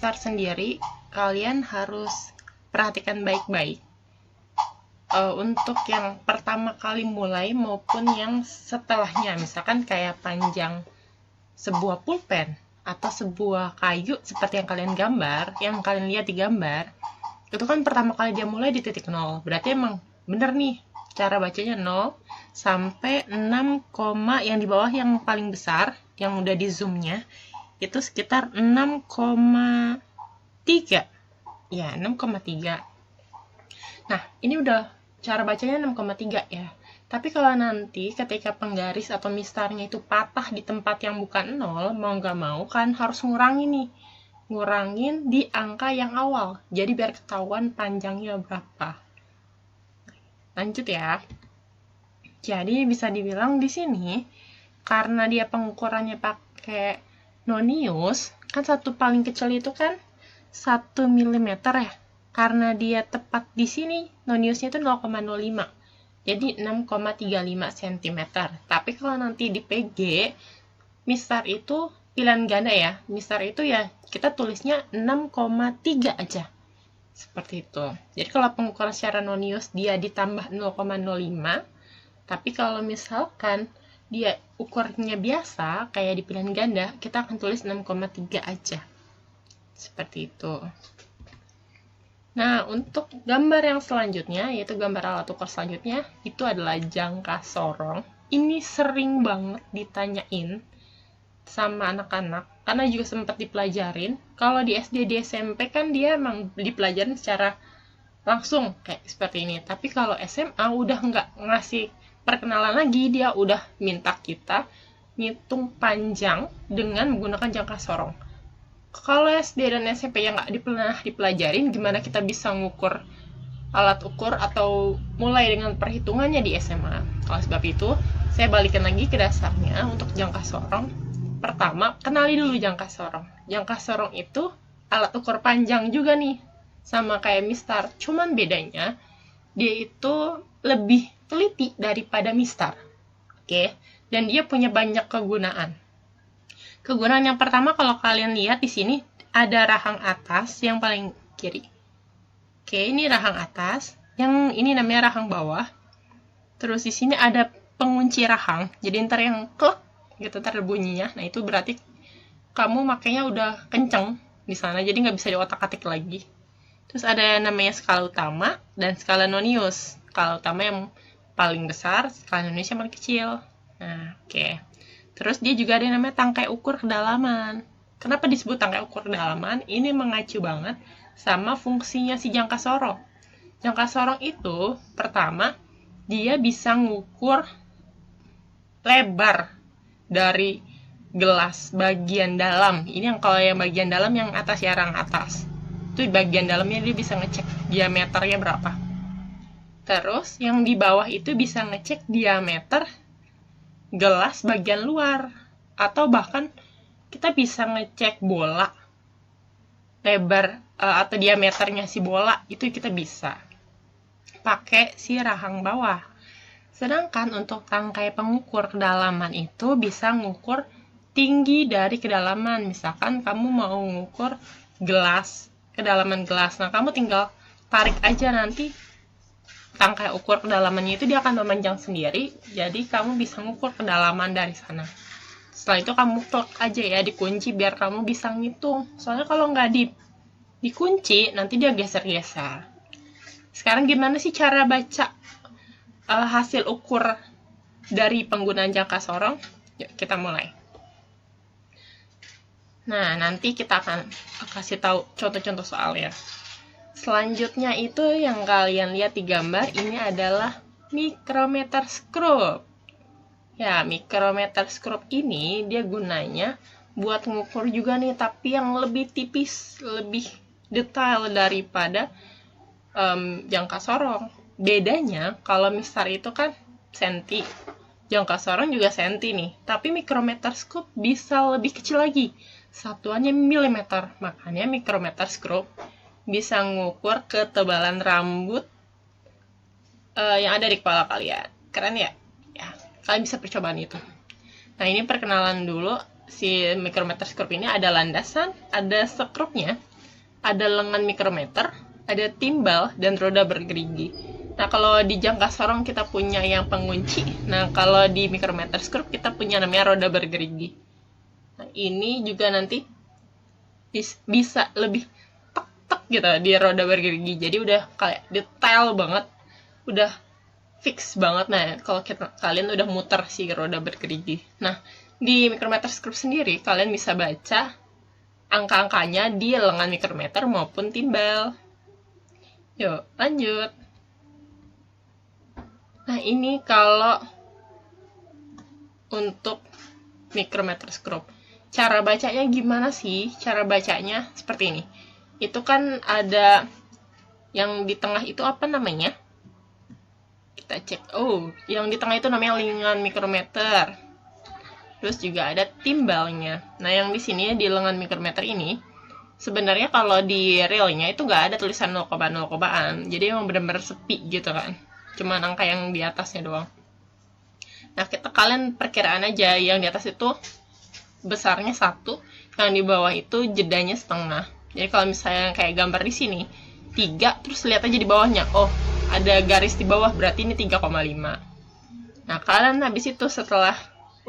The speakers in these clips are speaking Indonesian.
mistar sendiri, kalian harus perhatikan baik-baik. Untuk yang pertama kali mulai maupun yang setelahnya, misalkan kayak panjang sebuah pulpen atau sebuah kayu seperti yang kalian gambar, yang kalian lihat di gambar, itu kan pertama kali dia mulai di titik 0. Berarti emang bener nih cara bacanya 0 sampai 6, yang di bawah yang paling besar, yang udah di zoomnya, itu sekitar 6,3. Ya, 6,3. Nah, ini udah cara bacanya 6,3 ya. Tapi kalau nanti ketika penggaris atau mistarnya itu patah di tempat yang bukan 0, mau nggak mau kan harus ngurangin di angka yang awal. Jadi biar ketahuan panjangnya berapa. Lanjut ya. Jadi bisa dibilang di sini karena dia pengukurannya pakai nonius, kan satu paling kecil itu kan 1 mm ya. Karena dia tepat di sini, noniusnya itu 0,05. Jadi 6,35 cm. Tapi kalau nanti di PG, mistar itu pilihan ganda ya. Mistar itu ya kita tulisnya 6,3 aja. Seperti itu. Jadi kalau pengukuran secara nonius dia ditambah 0,05. Tapi kalau misalkan dia ukurnya biasa, kayak di pilihan ganda, kita akan tulis 6,3 aja. Seperti itu. Nah, untuk gambar yang selanjutnya, yaitu gambar alat ukur selanjutnya, itu adalah jangka sorong. Ini sering banget ditanyain sama anak-anak, karena juga sempat dipelajarin. Kalau di SD, di SMP kan dia emang dipelajarin secara langsung, kayak seperti ini. Tapi kalau SMA udah nggak ngasih perkenalan lagi, dia udah minta kita ngitung panjang dengan menggunakan jangka sorong. Kalau SD dan SMP yang nggak pernah dipelajarin, gimana kita bisa ngukur alat ukur atau mulai dengan perhitungannya di SMA. Oleh sebab itu, saya balikin lagi ke dasarnya untuk jangka sorong. Pertama, kenali dulu jangka sorong. Jangka sorong itu alat ukur panjang juga nih, sama kayak mistar. Cuman bedanya, dia itu lebih teliti daripada mistar. Oke? Dan dia punya banyak kegunaan. Kegunaan yang pertama, kalau kalian lihat di sini ada rahang atas yang paling kiri. Oke, ini rahang atas. Yang ini namanya rahang bawah. Terus di sini ada pengunci rahang. Jadi ntar yang klek gitu ntar bunyinya. Nah, itu berarti kamu makanya udah kenceng di sana. Jadi nggak bisa diotak-atik lagi. Terus ada yang namanya skala utama dan skala nonius. Skala utama yang paling besar, skala nonius yang paling kecil. Nah, oke. Terus dia juga ada yang namanya tangkai ukur kedalaman. Kenapa disebut tangkai ukur kedalaman? Ini mengacu banget sama fungsinya si jangka sorong. Jangka sorong itu, pertama, dia bisa ngukur lebar dari gelas bagian dalam. Ini yang kalau yang bagian dalam yang atas ya, rahang atas. Itu bagian dalamnya dia bisa ngecek diameternya berapa. Terus yang di bawah itu bisa ngecek diameter gelas bagian luar, atau bahkan kita bisa ngecek bola lebar atau diameternya si bola, itu kita bisa pakai si rahang bawah. Sedangkan untuk tangkai pengukur kedalaman itu bisa ngukur tinggi dari kedalaman. Misalkan kamu mau ngukur gelas, kedalaman gelas, nah kamu tinggal tarik aja, nanti tangkai ukur kedalamannya itu dia akan memanjang sendiri, jadi kamu bisa ngukur kedalaman dari sana. Setelah itu kamu plug aja ya, dikunci biar kamu bisa ngitung. Soalnya kalau nggak dikunci, nanti dia geser-geser. Sekarang gimana sih cara baca hasil ukur dari penggunaan jangka sorong? Yuk kita mulai. Nah, nanti kita akan kasih tahu contoh-contoh soal ya. Selanjutnya itu yang kalian lihat di gambar, ini adalah micrometer scope. Ya, micrometer scope ini dia gunanya buat ngukur juga nih, tapi yang lebih tipis, lebih detail daripada jangka sorong. Bedanya, kalau mistar itu kan senti, jangka sorong juga senti nih, tapi micrometer scope bisa lebih kecil lagi, satuannya milimeter. Makanya micrometer scope bisa ngukur ketebalan rambut yang ada di kepala kalian. Keren ya? Ya, kalian bisa percobaan itu. Nah, ini perkenalan dulu. Si micrometer scope ini ada landasan, ada skrupnya. ada lengan mikrometer, ada timbal, dan roda bergerigi. Nah, kalau di jangka sorong kita punya yang pengunci. Nah, kalau di micrometer screw kita punya namanya roda bergerigi. Nah, ini juga nanti bisa lebih tek-tek gitu di roda bergerigi. Jadi udah kayak detail banget, udah fix banget. Nah, kalau kalian udah muter si roda bergerigi. Nah, di micrometer screw sendiri kalian bisa baca angka-angkanya di lengan mikrometer maupun timbal. Yuk, lanjut. Nah, ini kalau untuk micrometer screw. Cara bacanya gimana sih? Cara bacanya seperti ini. Itu kan ada yang di tengah itu apa namanya? Kita cek. Oh, yang di tengah itu namanya lengan mikrometer. Terus juga ada timbalnya. Nah, yang di sini di lengan mikrometer ini, sebenarnya kalau di realnya itu nggak ada tulisan 0,0-an. Jadi emang benar-benar sepi gitu kan. Cuman angka yang di atasnya doang. Nah, kalian perkiraan aja yang di atas itu besarnya 1, yang di bawah itu jedanya setengah. Jadi kalau misalnya kayak gambar di sini 3, terus lihat aja di bawahnya, oh ada garis di bawah, berarti ini 3,5. Nah, kalian habis itu setelah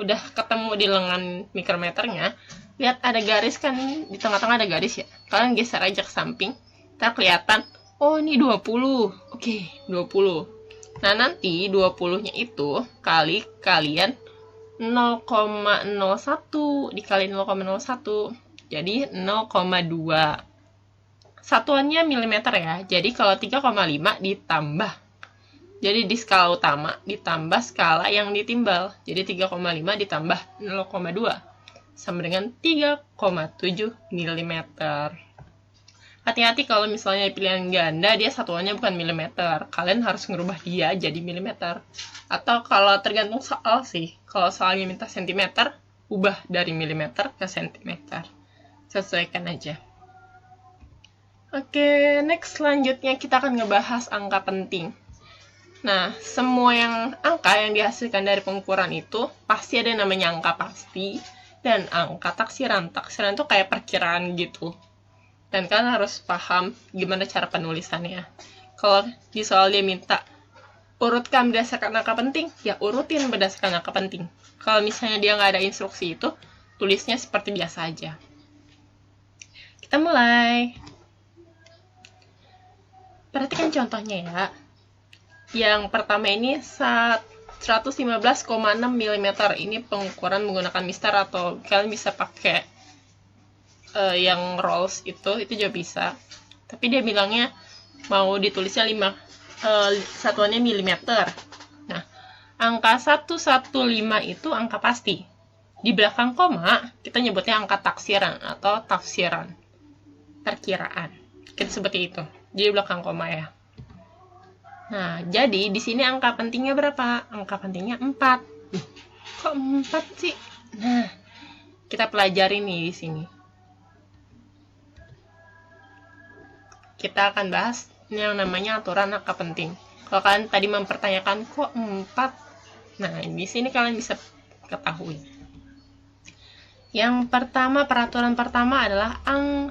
udah ketemu di lengan mikrometernya, lihat ada garis kan, di tengah-tengah ada garis ya, kalian geser aja ke samping, ntar kelihatan, oh ini 20, oke, 20. Nah, nanti 20-nya itu kalian 0,01 dikali 0,01, jadi 0,2. Satuannya milimeter ya, jadi kalau 3,5 ditambah, jadi di skala utama ditambah skala yang ditimbal, jadi 3,5 ditambah 0,2 sama dengan 3,7 mm. Hati-hati kalau misalnya pilihan ganda dia satuannya bukan milimeter, kalian harus ngerubah dia jadi milimeter. Atau kalau tergantung soal sih, kalau soalnya minta sentimeter, ubah dari milimeter ke sentimeter. Sesuaikan aja. Oke, next selanjutnya kita akan ngebahas angka penting. Nah, semua angka yang dihasilkan dari pengukuran itu pasti ada namanya angka pasti dan angka taksiran. Taksiran itu kayak perkiraan gitu. Dan kalian harus paham gimana cara penulisannya. Kalau di soal dia minta urutkan berdasarkan angka penting, ya urutin berdasarkan angka penting. Kalau misalnya dia nggak ada instruksi itu, tulisnya seperti biasa aja. Kita mulai. Perhatikan contohnya ya. Yang pertama ini 115,6 mm. Ini pengukuran menggunakan mister atau kalian bisa pakai yang rolls itu juga bisa. Tapi dia bilangnya mau ditulisnya 5 satuannya milimeter. Nah, angka 115 itu angka pasti. Di belakang koma kita nyebutnya angka taksiran atau tafsiran. Perkiraan. Kita seperti itu. Di belakang koma ya. Nah, jadi di sini angka pentingnya berapa? Angka pentingnya 4. Kok 4 sih? Nah, kita pelajari nih di sini. Kita akan bahas yang namanya aturan angka penting. Kalau kalian tadi mempertanyakan kok 4, nah di sini kalian bisa ketahui. Yang pertama, peraturan pertama adalah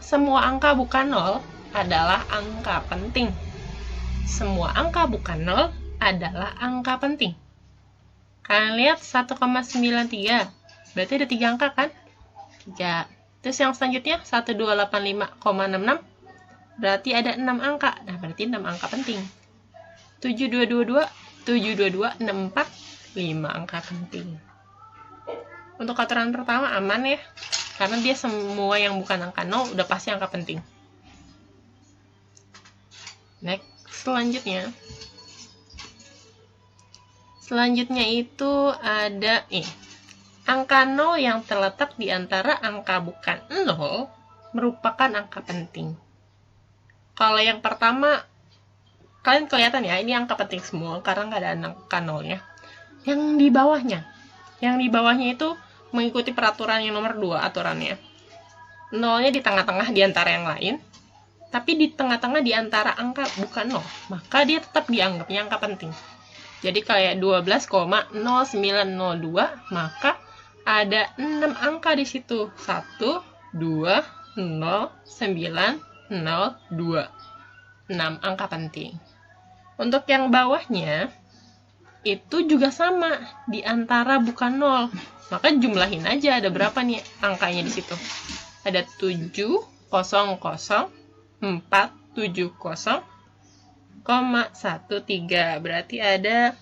semua angka bukan 0 adalah angka penting. Semua angka bukan 0 adalah angka penting. Kalian lihat 1,93, berarti ada 3 angka kan? 3. Terus yang selanjutnya 1285,66, berarti ada 6 angka. Nah, berarti 6 angka penting. 7222, 722, 64, 5 angka penting. Untuk aturan pertama aman ya, karena dia semua yang bukan angka 0 udah pasti angka penting. Next, selanjutnya itu ada angka 0 yang terletak di antara angka bukan 0 merupakan angka penting. Kalau yang pertama, kalian kelihatan ya, ini angka penting semua karena nggak ada angka 0-nya. Yang di bawahnya itu mengikuti peraturan yang nomor 2 aturannya. 0-nya di tengah-tengah di antara yang lain, tapi di tengah-tengah di antara angka bukan 0, maka dia tetap dianggapnya angka penting. Jadi kayak 12,0902, maka ada 6 angka di situ. 1, 2, 0, 9, 0, 2. 6 angka penting. Untuk yang bawahnya, itu juga sama, di antara bukan 0. Maka jumlahin aja, ada berapa nih angkanya di situ. Ada 7, 0, 0, 4, 7, 0, 13. Berarti ada,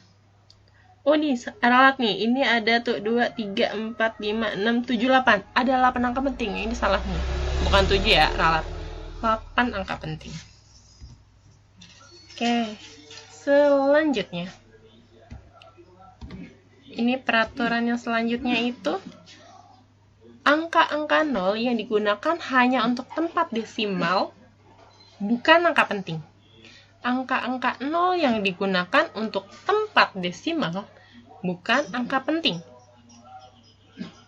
oh nih, ralat nih, ini ada tuh 2, 3, 4, 5, 6, 7, 8. Ada 8 angka penting, ini salah nih. Bukan 7 ya, ralat. 8 angka penting. Oke, selanjutnya. Ini peraturan yang selanjutnya itu, angka-angka 0 yang digunakan hanya untuk tempat desimal, bukan angka penting. Angka-angka 0 yang digunakan untuk tempat desimal, bukan angka penting.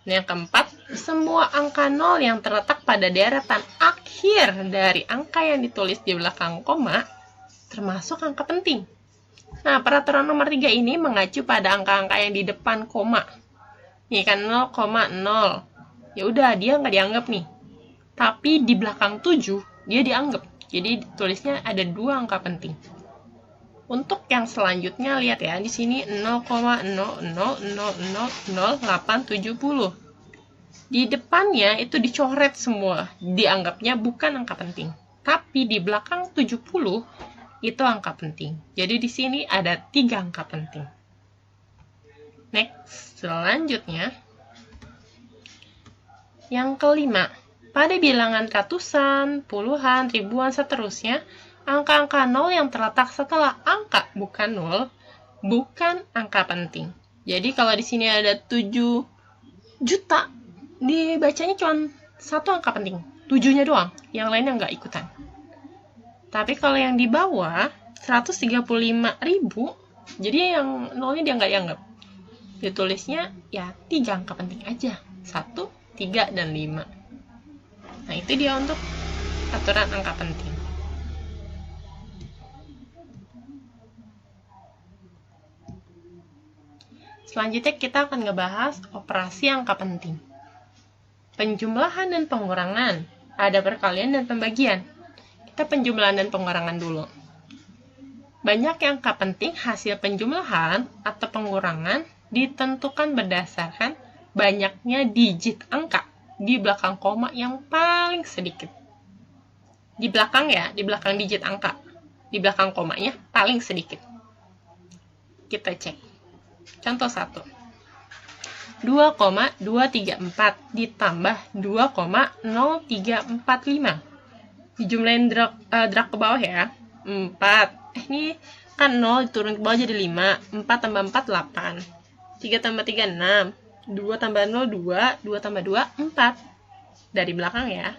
Yang keempat, semua angka 0 yang terletak pada deretan akhir dari angka yang ditulis di belakang koma, termasuk angka penting. Nah, peraturan nomor 3 ini mengacu pada angka-angka yang di depan koma. Nih kan 0,0. Ya udah, dia nggak dianggap nih. Tapi di belakang 7, dia dianggap. Jadi tulisnya ada 2 angka penting. Untuk yang selanjutnya, lihat ya, di sini 0,00000870. Di depannya itu dicoret semua, dianggapnya bukan angka penting. Tapi di belakang 70 itu angka penting. Jadi di sini ada 3 angka penting. Next, selanjutnya. Yang kelima, pada bilangan ratusan, puluhan, ribuan, seterusnya, angka-angka 0 yang terletak setelah angka bukan 0, bukan angka penting. Jadi kalau di sini ada 7 juta, dibacanya cuma 1 angka penting. 7-nya doang, yang lainnya nggak ikutan. Tapi kalau yang di bawah, 135.000, jadi yang 0-nya dia nggak dianggap. Ditulisnya ya 3 angka penting aja. 1, 3, dan 5. Nah, itu dia untuk aturan angka penting. Selanjutnya kita akan ngebahas operasi angka penting. Penjumlahan dan pengurangan. Ada perkalian dan pembagian. Kita penjumlahan dan pengurangan dulu. Banyak angka penting hasil penjumlahan atau pengurangan ditentukan berdasarkan banyaknya digit angka di belakang koma yang paling sedikit. Di belakang ya, di belakang digit angka. Di belakang komanya paling sedikit. Kita cek. Contoh 1. 2,234 ditambah 2,0345. Dijumlahin drag ke bawah ya. 4. Ini kan 0 diturun ke bawah jadi 5. 4 tambah 4, 8. 3 tambah 3, 6. 2 tambah 0, 2. 2 tambah 2, 4. Dari belakang ya.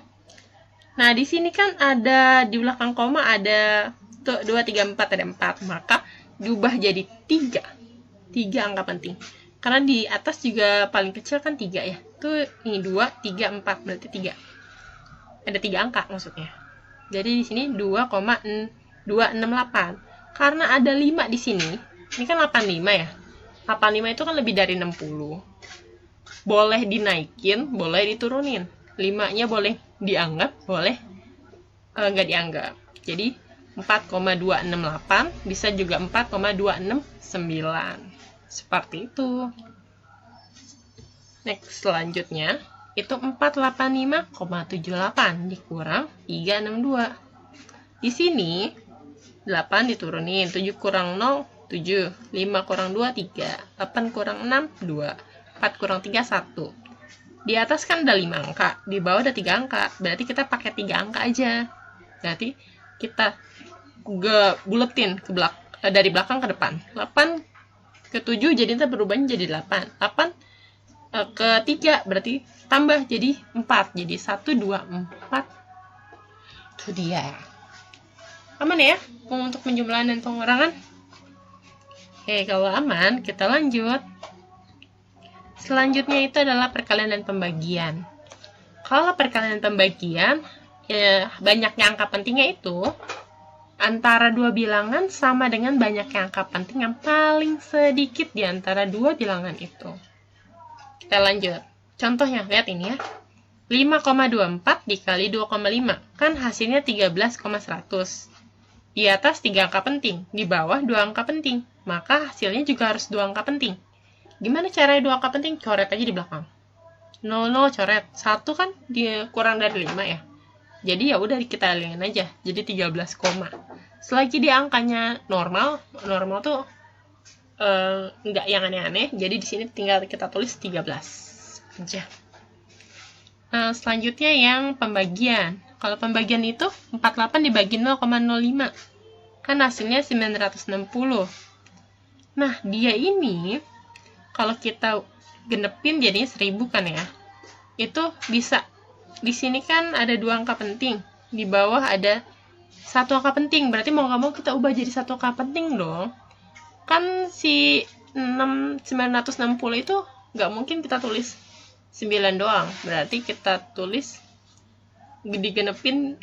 Nah, di sini kan ada, di belakang koma ada 2, 3, 4, ada 4. Maka diubah jadi 3. 3 angka penting. Karena di atas juga paling kecil kan 3 ya. Tuh ini 2, 3, 4. Berarti 3. Ada 3 angka maksudnya. Jadi di sini 2,268. Karena ada 5 di sini. Ini kan 85 ya. 85 itu kan lebih dari 60. Boleh dinaikin, boleh diturunin. 5-nya boleh dianggap, boleh nggak dianggap. Jadi 4,268 bisa juga 4,269. Seperti itu. Next, selanjutnya. Itu 485,78 dikurang 362. Di sini 8 diturunin, 7 kurang 0, 7, 5 kurang 2, 3, 8 kurang 6, 2, 4 kurang 3, 1. Di atas kan ada 5 angka, di bawah ada 3 angka, berarti kita pakai 3 angka aja. Berarti kita buletin dari belakang ke depan. 8 ke 7 jadi kita berubahnya jadi 8. 8 ke 3 berarti tambah jadi 4. Jadi 1, 2, 4. Itu dia. Aman ya untuk penjumlahan dan pengurangan? Oke, kalau aman kita lanjut. Selanjutnya itu adalah perkalian dan pembagian. Kalau perkalian dan pembagian, ya, banyaknya angka pentingnya itu antara dua bilangan sama dengan banyaknya angka penting yang paling sedikit di antara dua bilangan itu. Kita lanjut. Contohnya, lihat ini ya. 5,24 dikali 2,5. Kan hasilnya 13,100. Di atas 3 angka penting, di bawah 2 angka penting. Maka hasilnya juga harus 2 angka penting. Gimana caranya 2 angka penting? Coret aja di belakang. 00 coret. 1 kan dia kurang dari 5 ya. Jadi ya udah kita alingin aja. Jadi 13, selagi dia angkanya normal tuh nggak yang aneh-aneh. Jadi di sini tinggal kita tulis 13 aja. Nah, selanjutnya yang pembagian. Kalau pembagian itu 48 dibagi 0,05. Kan hasilnya 960. Nah, dia ini kalau kita genepin jadinya 1000 kan ya. Itu bisa. Di sini kan ada 2 angka penting. Di bawah ada 1 angka penting. Berarti mau nggak mau kita ubah jadi 1 angka penting dong. Kan si 960 itu nggak mungkin kita tulis 9 doang. Berarti kita tulis digenepin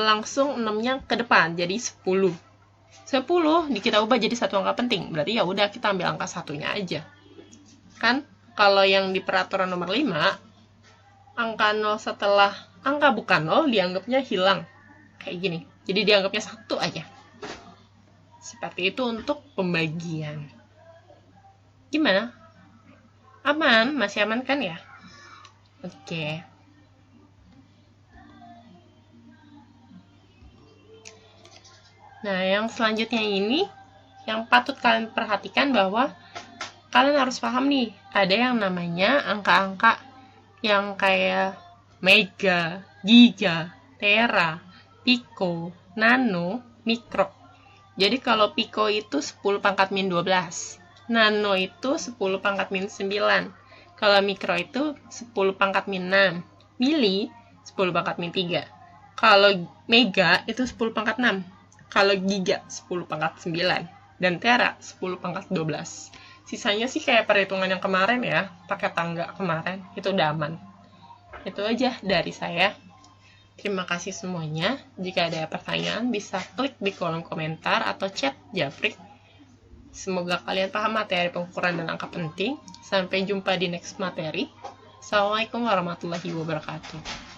langsung 6-nya ke depan. Jadi 10. 10 kita ubah jadi 1 angka penting. Berarti ya udah kita ambil angka 1-nya aja. Kan kalau yang di peraturan nomor 5, angka 0 setelah angka bukan 0 dianggapnya hilang. Kayak gini. Jadi dianggapnya 1 aja. Seperti itu untuk pembagian. Gimana? Aman? Masih aman kan ya? Oke. Nah, yang selanjutnya ini, yang patut kalian perhatikan bahwa kalian harus paham nih, ada yang namanya angka-angka yang kayak mega, giga, tera, piko, nano, mikro. Jadi kalau piko itu 10 pangkat min 12, nano itu 10 pangkat min 9, kalau mikro itu 10 pangkat min 6, mili 10 pangkat min 3, kalau mega itu 10 pangkat 6, kalau giga 10 pangkat 9, dan tera 10 pangkat 12. Sisanya sih kayak perhitungan yang kemarin ya, pakai tangga kemarin, itu udah aman. Itu aja dari saya. Terima kasih semuanya. Jika ada pertanyaan, bisa klik di kolom komentar atau chat Japrik. Semoga kalian paham materi pengukuran dan angka penting. Sampai jumpa di next materi. Assalamualaikum warahmatullahi wabarakatuh.